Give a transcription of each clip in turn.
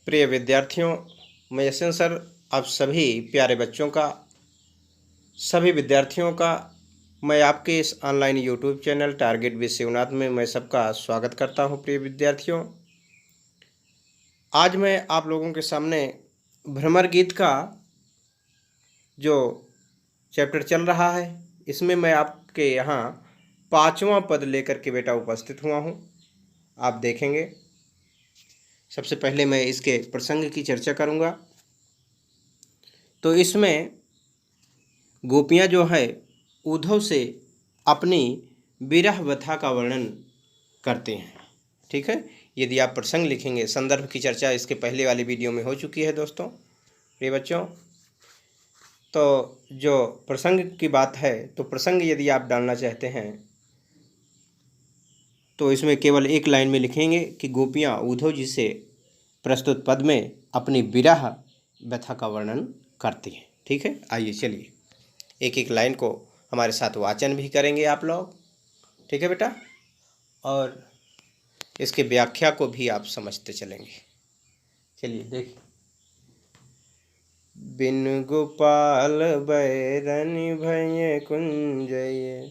प्रिय विद्यार्थियों, मैं यशवंत सर आप सभी प्यारे बच्चों का, सभी विद्यार्थियों का मैं आपके इस online YouTube channel target with Shivnath में मैं सबका स्वागत करता हूं। प्रिय विद्यार्थियों, आज मैं आप लोगों के सामने भ्रमर गीत का जो चैप्टर चल रहा है, इसमें मैं आपके यहाँ 5वां पद लेकर के बेटा उपस्थित हुआ हूँ। आप देखेंगे। सबसे पहले मैं इसके प्रसंग की चर्चा करूँगा। तो इसमें गोपियाँ जो है उद्धव से अपनी विरह व्यथा का वर्णन करते हैं। ठीक है, यदि आप प्रसंग लिखेंगे, संदर्भ की चर्चा इसके पहले वाली वीडियो में हो चुकी है दोस्तों। प्रिय बच्चों, तो जो प्रसंग की बात है, तो प्रसंग यदि आप डालना चाहते हैं तो इसमें केवल एक लाइन में लिखेंगे कि गोपियाँ उद्धव जी से प्रस्तुत पद में अपनी विरह व्यथा का वर्णन करती हैं। ठीक है, आइए चलिए एक एक लाइन को हमारे साथ वाचन भी करेंगे आप लोग। ठीक है बेटा, और इसके व्याख्या को भी आप समझते चलेंगे। चलिए देखिए। बिन गोपाल बैरनि भय कुंजय,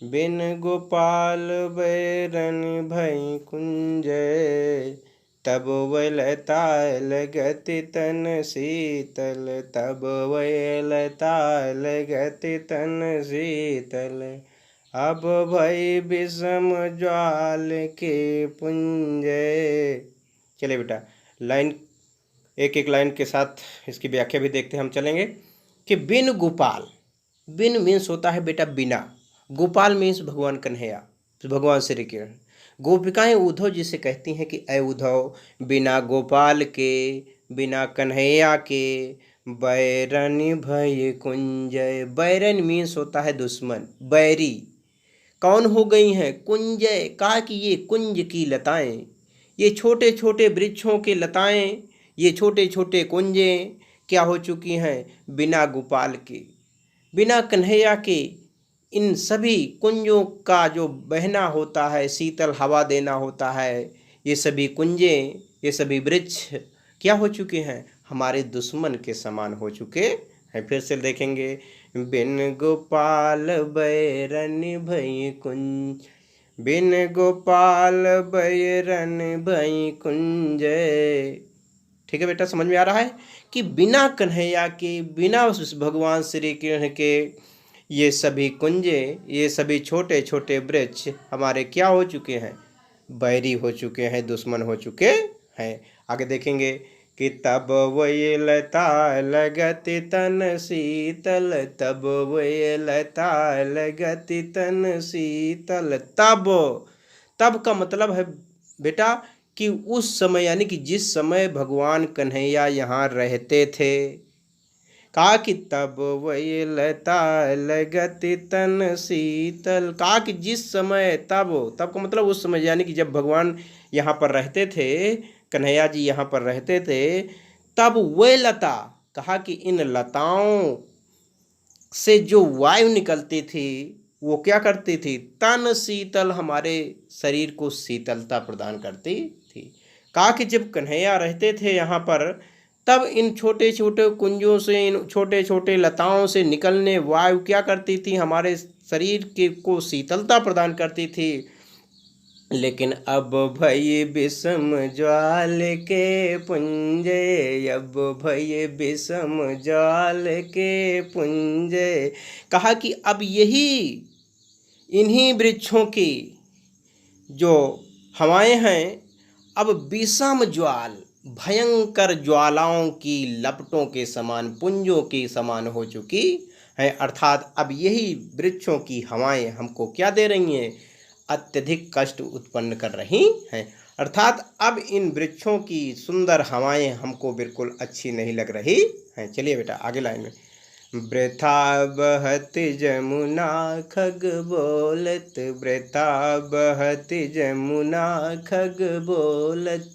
बिन गोपाल बैरनि भय कुंजय, तब वलता लगति तन शीतल, तब वलता लगति तन शीतल, अब भई विषम ज्वाल के पुंजय। चलिए बेटा, लाइन एक एक लाइन के साथ इसकी व्याख्या भी देखते हैं हम चलेंगे। कि बिन गोपाल, बिन मीन्स होता है बेटा बिना, गोपाल मीन्स भगवान कन्हैया, भगवान श्री कृष्ण। गोपिकाएं उद्धव जी से कहती हैं कि अय उद्धव, बिना गोपाल के, बिना कन्हैया के, बैरनि भय कुंजय। बैरन मीन्स होता है दुश्मन, बैरी। कौन हो गई हैं? कुंजय, कहा कि ये कुंज की लताएं, ये छोटे छोटे वृक्षों के लताएं, ये छोटे छोटे कुंजे क्या हो चुकी हैं? बिना गोपाल के, बिना कन्हैया के इन सभी कुंजों का जो बहना होता है, शीतल हवा देना होता है, ये सभी कुंजे, ये सभी वृक्ष क्या हो चुके हैं? हमारे दुश्मन के समान हो चुके हैं। फिर से देखेंगे। बिन गोपाल बैरनि भय कुंज, बिन गोपाल बैरनि भय कुंजय। ठीक है बेटा, समझ में आ रहा है कि बिना कन्हैया के, बिना उस भगवान श्री कृष्ण के ये सभी कुंजे, ये सभी छोटे छोटे वृक्ष हमारे क्या हो चुके हैं? बैरी हो चुके हैं, दुश्मन हो चुके हैं। आगे देखेंगे कि तब वही लता लगति तन शीतल, तब वही लता लगति तन शीतल। तब का मतलब है बेटा कि उस समय, यानी कि जिस समय भगवान कन्हैया यहाँ रहते थे। कहा कि तब वही लता लगति तन शीतल, कहा कि जिस समय, तब का मतलब उस समय, यानी कि जब भगवान यहाँ पर रहते थे, कन्हैया जी यहाँ पर रहते थे, तब वह लता, कहा कि इन लताओं से जो वायु निकलती थी वो क्या करती थी? तन शीतल, हमारे शरीर को शीतलता प्रदान करती थी। कहा कि जब कन्हैया रहते थे यहाँ पर, तब इन छोटे छोटे कुंजों से, इन छोटे छोटे लताओं से निकलने वायु क्या करती थी? हमारे शरीर के को शीतलता प्रदान करती थी। लेकिन अब भई विषम ज्वाल के पुंजे, अब भई विषम ज्वाल के पुंजे। कहा कि अब यही इन्हीं वृक्षों की जो हवाएं हैं, अब विषम ज्वाल, भयंकर ज्वालाओं की लपटों के समान, पुंजों के समान हो चुकी है। अर्थात अब यही वृक्षों की हवाएं हमको क्या दे रही हैं? अत्यधिक कष्ट उत्पन्न कर रही हैं। अर्थात अब इन वृक्षों की सुंदर हवाएं हमको बिल्कुल अच्छी नहीं लग रही हैं। चलिए बेटा आगे लाइन में। वृथा बहत जमुना खग बोलत, वृथा बहत जमुना खग बोलत।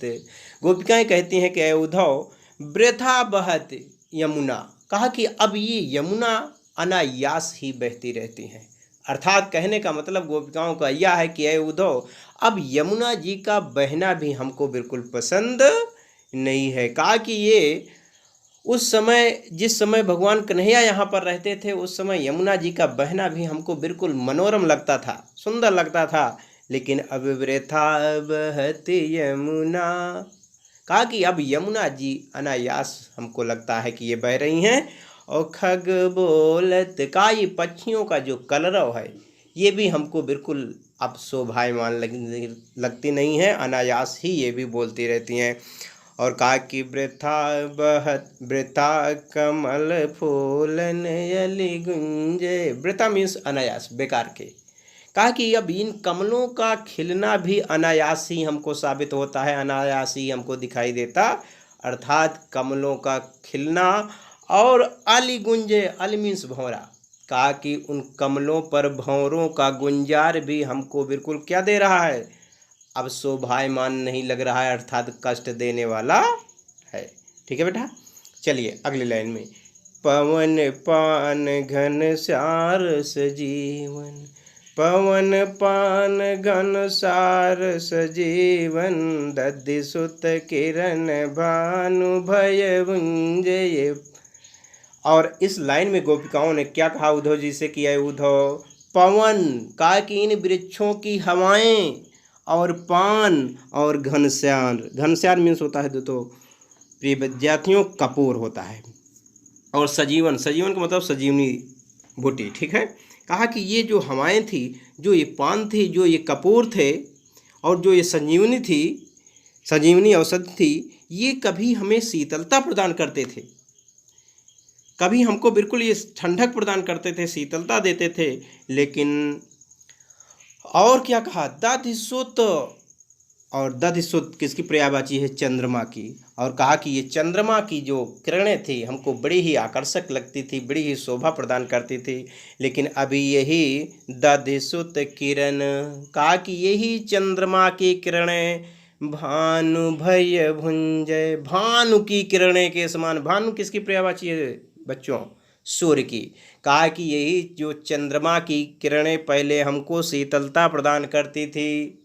गोपिकाएं कहती हैं कि ऐ उद्धव, वृथा बहत यमुना, कहा कि अब ये यमुना अनायास ही बहती रहती हैं। अर्थात कहने का मतलब गोपिकाओं का यह है कि ऐ उद्धव, अब यमुना जी का बहना भी हमको बिल्कुल पसंद नहीं है। कहा कि ये उस समय, जिस समय भगवान कन्हैया यहाँ पर रहते थे, उस समय यमुना जी का बहना भी हमको बिल्कुल मनोरम लगता था, सुंदर लगता था। लेकिन अब वृथा बहती यमुना, कहा कि अब यमुना जी अनायास हमको लगता है कि ये बह रही हैं। और खग बोलत, का ये पक्षियों का जो कलरव है ये भी हमको बिल्कुल अब शोभायमान लगती नहीं है, अनायास ही ये भी बोलती रहती हैं। और कहा कि वृथा बहत, वृथा कमल फूलन यलि गुंजे, वृथा मीन्स अनायास, बेकार के। कहा कि अब इन कमलों का खिलना भी अनायास ही हमको साबित होता है, अनायास ही हमको दिखाई देता, अर्थात कमलों का खिलना। और अली गुंजे, अली मीन्स भंवरा, कहा कि उन कमलों पर भंवरों का गुंजार भी हमको बिल्कुल क्या दे रहा है, अब शोभायमान नहीं लग रहा है, अर्थात कष्ट देने वाला है। ठीक है बेटा, चलिए अगली लाइन में। पवन पान घन सार सजीवन, पवन पान घन सार सजीवन, दधि सुत किरण भानु भय भुंजय। और इस लाइन में गोपिकाओं ने क्या कहा उद्धव जी से कि उद्धव, पवन, कहा कि इन वृक्षों की हवाएं, और पान, और घनश्यार, घनश्यार मीन्स होता है दोस्तों प्रिय विद्यार्थियों कपूर होता है, और सजीवन, सजीवन का मतलब सजीवनी बूटी। ठीक है, कहा कि ये जो हवाएं थी, जो ये पान थी, जो ये कपूर थे, और जो ये संजीवनी थी, संजीवनी औषधि थी, ये कभी हमें शीतलता प्रदान करते थे, कभी हमको बिल्कुल ये ठंडक प्रदान करते थे, शीतलता देते थे। लेकिन और क्या कहा, दधिसुत, और दधिसुत किसकी पर्यायवाची है, चंद्रमा की। और कहा कि ये चंद्रमा की जो किरणें थी हमको बड़ी ही आकर्षक लगती थी, बड़ी ही शोभा प्रदान करती थी। लेकिन अभी यही दधिसुत किरण, कहा कि यही चंद्रमा की किरणें भानु भय भुंजय, भानु की किरणें के समान, भानु किसकी पर्यायवाची है बच्चों, सूर्य की। कहा कि यही जो चंद्रमा की किरणें पहले हमको शीतलता प्रदान करती थी,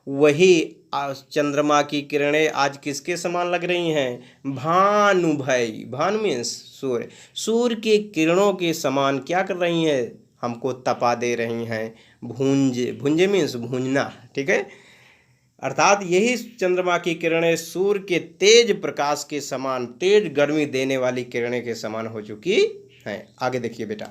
वही चंद्रमा की किरणें आज किसके समान लग रही हैं, भानु भय, भानु मीन्स सूर्य, सूर्य की किरणों के समान क्या कर रही हैं, हमको तपा दे रही हैं। भूंज, भुंजे मीन्स भूंजना। ठीक है, अर्थात यही चंद्रमा की किरणें सूर्य के तेज प्रकाश के समान, तेज गर्मी देने वाली किरणें के समान हो चुकी हैं। आगे देखिए बेटा,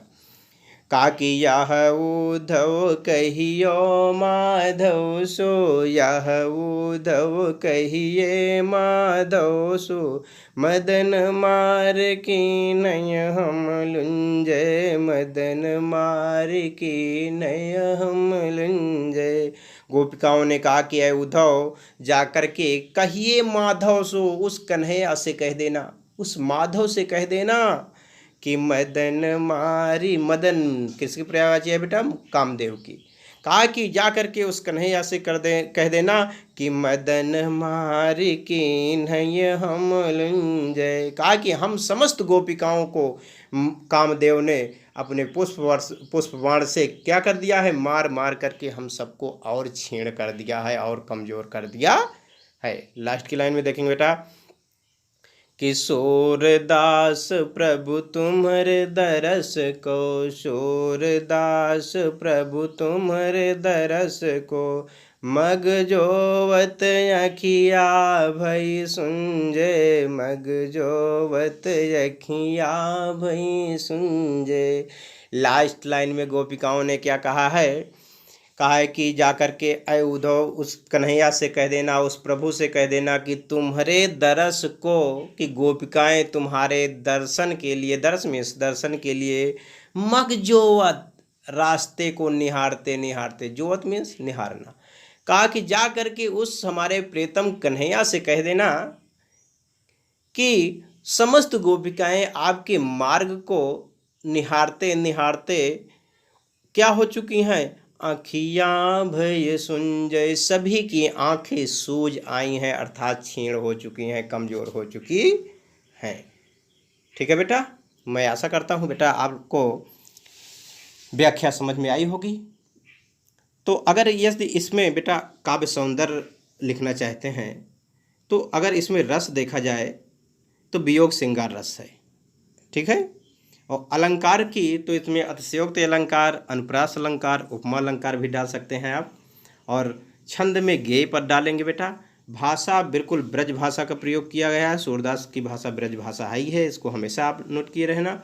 का कि यह उद्धव कहियो माधव सो, यह उद्धव कहिए माधव सो, मदन मार की नय हम लुंजय, मदन मार की नय हम लुंजय। गोपिकाओं ने कहा कि उद्धव जाकर के कहिए माधव सो, उस कन्हैया से कह देना, उस माधव से कह देना कि मदन मारी, मदन किसकी पर्यायवाची है बेटा, कामदेव की। कहा कि जा करके उस कन्हैया से कह देना कि मदन मारी की नय हम लुंजय। कहा कि हम समस्त गोपिकाओं को कामदेव ने अपने पुष्प बाण से क्या कर दिया है, मार मार करके हम सबको और छीण कर दिया है, और कमजोर कर दिया है। लास्ट की लाइन में देखेंगे बेटा, किशोर दास प्रभु तुम्हारे दरस को, शोर दास प्रभु तुम्हारे दरस को, मग जोवत अखिया भई सुंजे, मग जोवत अखिया भई सुंजे। लास्ट लाइन में गोपिकाओं ने क्या कहा है, कहा है कि जाकर के अय उद्धव उस कन्हैया से कह देना, उस प्रभु से कह देना कि तुम्हारे दरस को, कि गोपिकाएं तुम्हारे दर्शन के लिए, दर्श में दर्शन के लिए, मगजोवत रास्ते को निहारते निहारते, जोवत मीन्स निहारना। कहा कि जा करके उस हमारे प्रीतम कन्हैया से कह देना कि समस्त गोपिकाएं आपके मार्ग को निहारते निहारते क्या हो चुकी हैं, आँखियाँ भय सुंजय, सभी की आंखें सूज आई हैं, अर्थात छीण हो चुकी हैं, कमज़ोर हो चुकी हैं। ठीक है बेटा, मैं आशा करता हूँ बेटा आपको व्याख्या समझ में आई होगी। तो अगर यदि इसमें बेटा काव्य सौंदर्य लिखना चाहते हैं तो अगर इसमें रस देखा जाए तो वियोग श्रृंगार रस है, ठीक है। और अलंकार की तो इसमें अतिशयोक्ति अलंकार, अनुप्रास अलंकार, उपमा अलंकार भी डाल सकते हैं आप। और छंद में गेय पद डालेंगे बेटा। भाषा बिल्कुल ब्रज भाषा का प्रयोग किया गया है, सूरदास की भाषा ब्रज भाषा ही है, इसको हमेशा आप नोट किए रहना।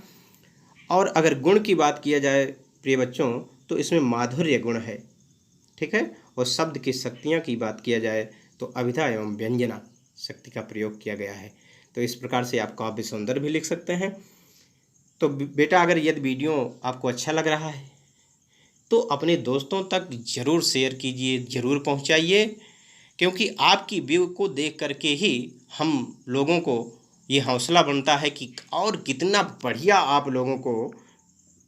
और अगर गुण की बात किया जाए प्रिय बच्चों तो इसमें माधुर्य गुण है, ठीक है। और शब्द की शक्तियाँ की बात किया जाए तो अभिधा एवं व्यंजना शक्ति का प्रयोग किया गया है। तो इस प्रकार से आप काव्य सौंदर्य भी लिख सकते हैं। तो बेटा अगर यदि वीडियो आपको अच्छा लग रहा है तो अपने दोस्तों तक ज़रूर शेयर कीजिए, ज़रूर पहुंचाइए, क्योंकि आपकी व्यू को देख करके ही हम लोगों को ये हौसला बनता है कि और कितना बढ़िया आप लोगों को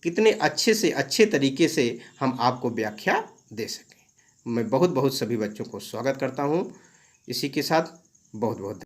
कितने अच्छे से अच्छे तरीके से हम आपको व्याख्या दे सकें। मैं बहुत बहुत सभी बच्चों को स्वागत करता हूँ। इसी के साथ बहुत बहुत